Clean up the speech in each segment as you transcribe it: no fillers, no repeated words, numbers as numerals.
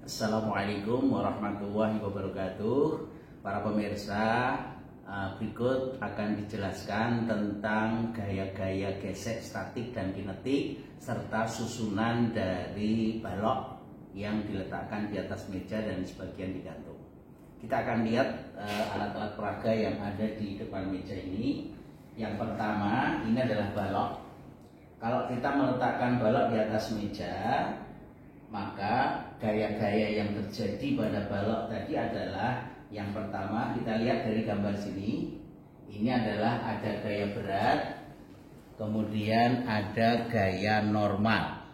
Assalamualaikum warahmatullahi wabarakatuh. Para pemirsa, berikut akan dijelaskan tentang gaya-gaya gesek statik dan kinetik serta susunan dari balok yang diletakkan di atas meja dan sebagian digantung. Kita akan lihat alat-alat peraga yang ada di depan meja ini. Yang pertama, ini adalah balok. Kalau kita meletakkan balok di atas meja, maka gaya-gaya yang terjadi pada balok tadi adalah yang pertama, kita lihat dari gambar sini. Ini adalah ada gaya berat, kemudian ada gaya normal.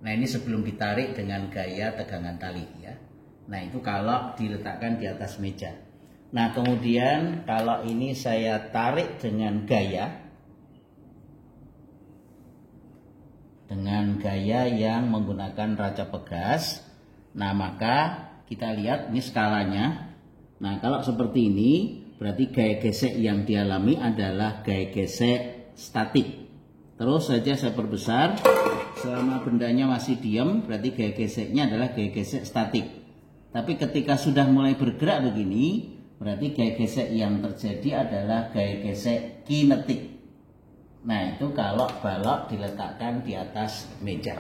Nah, ini sebelum ditarik dengan gaya tegangan tali ya. Nah, itu kalau diletakkan di atas meja. Nah, kemudian kalau ini saya tarik dengan gaya yang menggunakan raca pegas. Nah, maka kita lihat ini skalanya. Nah, kalau seperti ini berarti gaya gesek yang dialami adalah gaya gesek statik. Terus saja saya perbesar. Selama bendanya masih diam berarti gaya geseknya adalah gaya gesek statik. Tapi ketika sudah mulai bergerak begini, berarti gaya gesek yang terjadi adalah gaya gesek kinetik. Nah, itu kalau balok diletakkan di atas meja.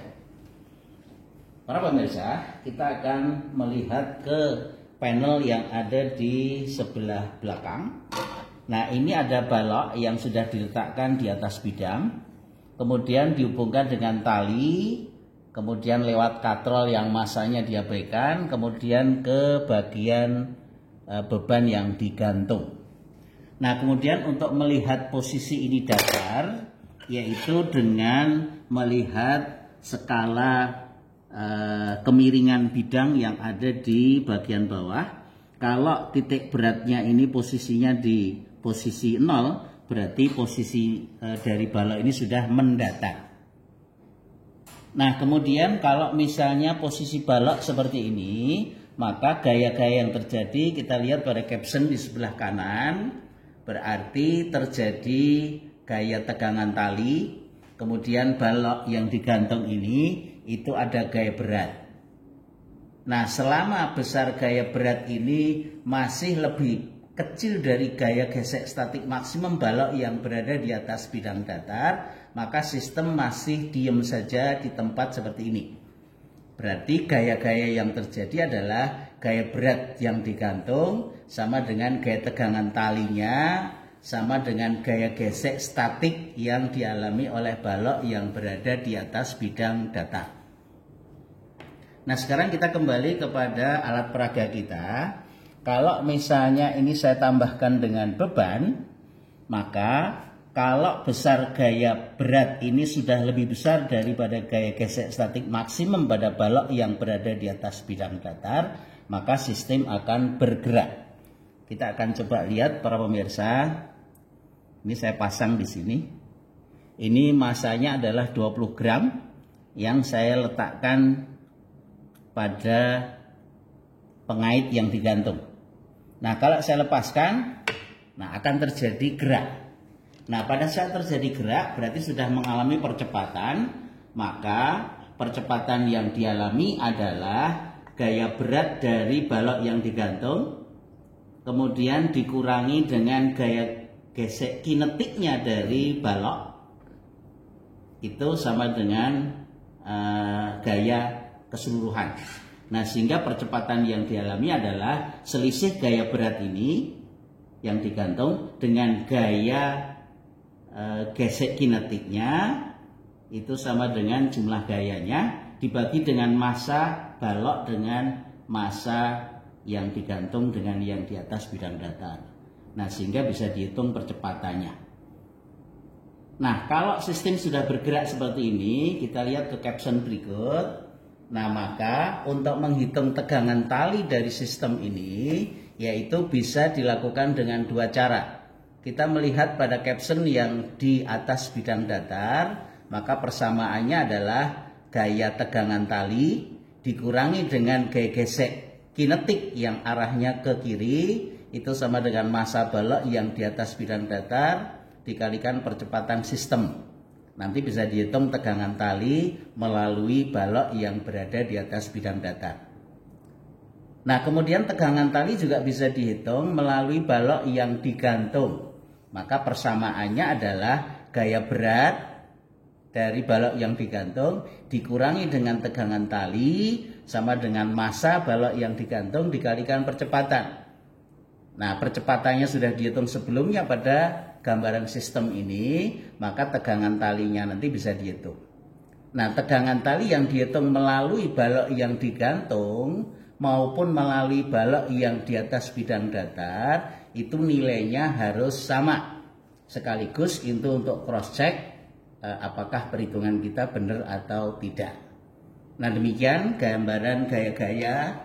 Para pemirsa, kita akan melihat ke panel yang ada di sebelah belakang. Nah, ini ada balok yang sudah diletakkan di atas bidang, kemudian dihubungkan dengan tali, kemudian lewat katrol yang masanya diabaikan, kemudian ke bagian beban yang digantung. Nah, kemudian untuk melihat posisi ini datar, yaitu dengan melihat skala kemiringan bidang yang ada di bagian bawah. Kalau titik beratnya ini posisinya di posisi 0, berarti posisi dari balok ini sudah mendatar. Nah, kemudian kalau misalnya posisi balok seperti ini, maka gaya-gaya yang terjadi kita lihat pada caption di sebelah kanan. Berarti terjadi gaya tegangan tali, kemudian balok yang digantung ini itu ada gaya berat. Nah, selama besar gaya berat ini masih lebih kecil dari gaya gesek statik maksimum balok yang berada di atas bidang datar, maka sistem masih diam saja di tempat seperti ini. Berarti gaya-gaya yang terjadi adalah gaya berat yang digantung sama dengan gaya tegangan talinya, sama dengan gaya gesek statik yang dialami oleh balok yang berada di atas bidang datar. Nah, sekarang kita kembali kepada alat peraga kita. Kalau misalnya ini saya tambahkan dengan beban, maka kalau besar gaya berat ini sudah lebih besar daripada gaya gesek statik maksimum pada balok yang berada di atas bidang datar, maka sistem akan bergerak. Kita akan coba lihat para pemirsa. Ini saya pasang di sini. Ini masanya adalah 20 gram yang saya letakkan pada pengait yang digantung. Nah, kalau saya lepaskan, nah akan terjadi gerak. Nah, pada saat terjadi gerak berarti sudah mengalami percepatan, maka percepatan yang dialami adalah gaya berat dari balok yang digantung, kemudian dikurangi dengan gaya gesek kinetiknya dari balok, itu sama dengan gaya keseluruhan. Nah, sehingga percepatan yang dialami adalah selisih gaya berat ini yang digantung dengan gaya gesek kinetiknya, itu sama dengan jumlah gayanya dibagi dengan massa balok dengan massa yang digantung dengan yang di atas bidang datar. Nah, sehingga bisa dihitung percepatannya. Nah, kalau sistem sudah bergerak seperti ini, kita lihat ke caption berikut. Nah, maka untuk menghitung tegangan tali dari sistem ini, yaitu bisa dilakukan dengan dua cara. Kita melihat pada caption yang di atas bidang datar, maka persamaannya adalah gaya tegangan tali dikurangi dengan gaya gesek kinetik yang arahnya ke kiri, itu sama dengan massa balok yang di atas bidang datar dikalikan percepatan sistem. Nanti bisa dihitung tegangan tali melalui balok yang berada di atas bidang datar. Nah, kemudian tegangan tali juga bisa dihitung melalui balok yang digantung. Maka persamaannya adalah gaya berat dari balok yang digantung dikurangi dengan tegangan tali sama dengan massa balok yang digantung dikalikan percepatan. Nah, percepatannya sudah dihitung sebelumnya pada gambaran sistem ini, maka tegangan talinya nanti bisa dihitung. Nah, tegangan tali yang dihitung melalui balok yang digantung maupun melalui balok yang di atas bidang datar itu nilainya harus sama. Sekaligus itu untuk cross check apakah perhitungan kita benar atau tidak. Nah, demikian gambaran gaya-gaya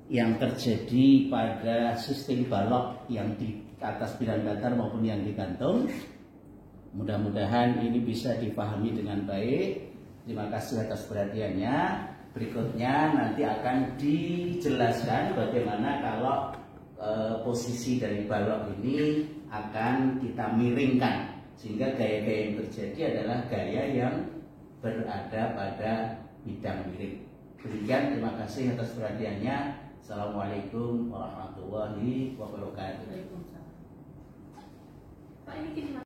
yang terjadi pada sistem balok yang di atas bidang datar maupun yang digantung. Mudah-mudahan ini bisa dipahami dengan baik. Terima kasih atas perhatiannya. Berikutnya nanti akan dijelaskan bagaimana kalau posisi dari balok ini akan kita miringkan, sehingga gaya-gaya yang terjadi adalah gaya yang berada pada bidang miring. Demikian, terima kasih atas perhatiannya. Assalamualaikum warahmatullahi wabarakatuh.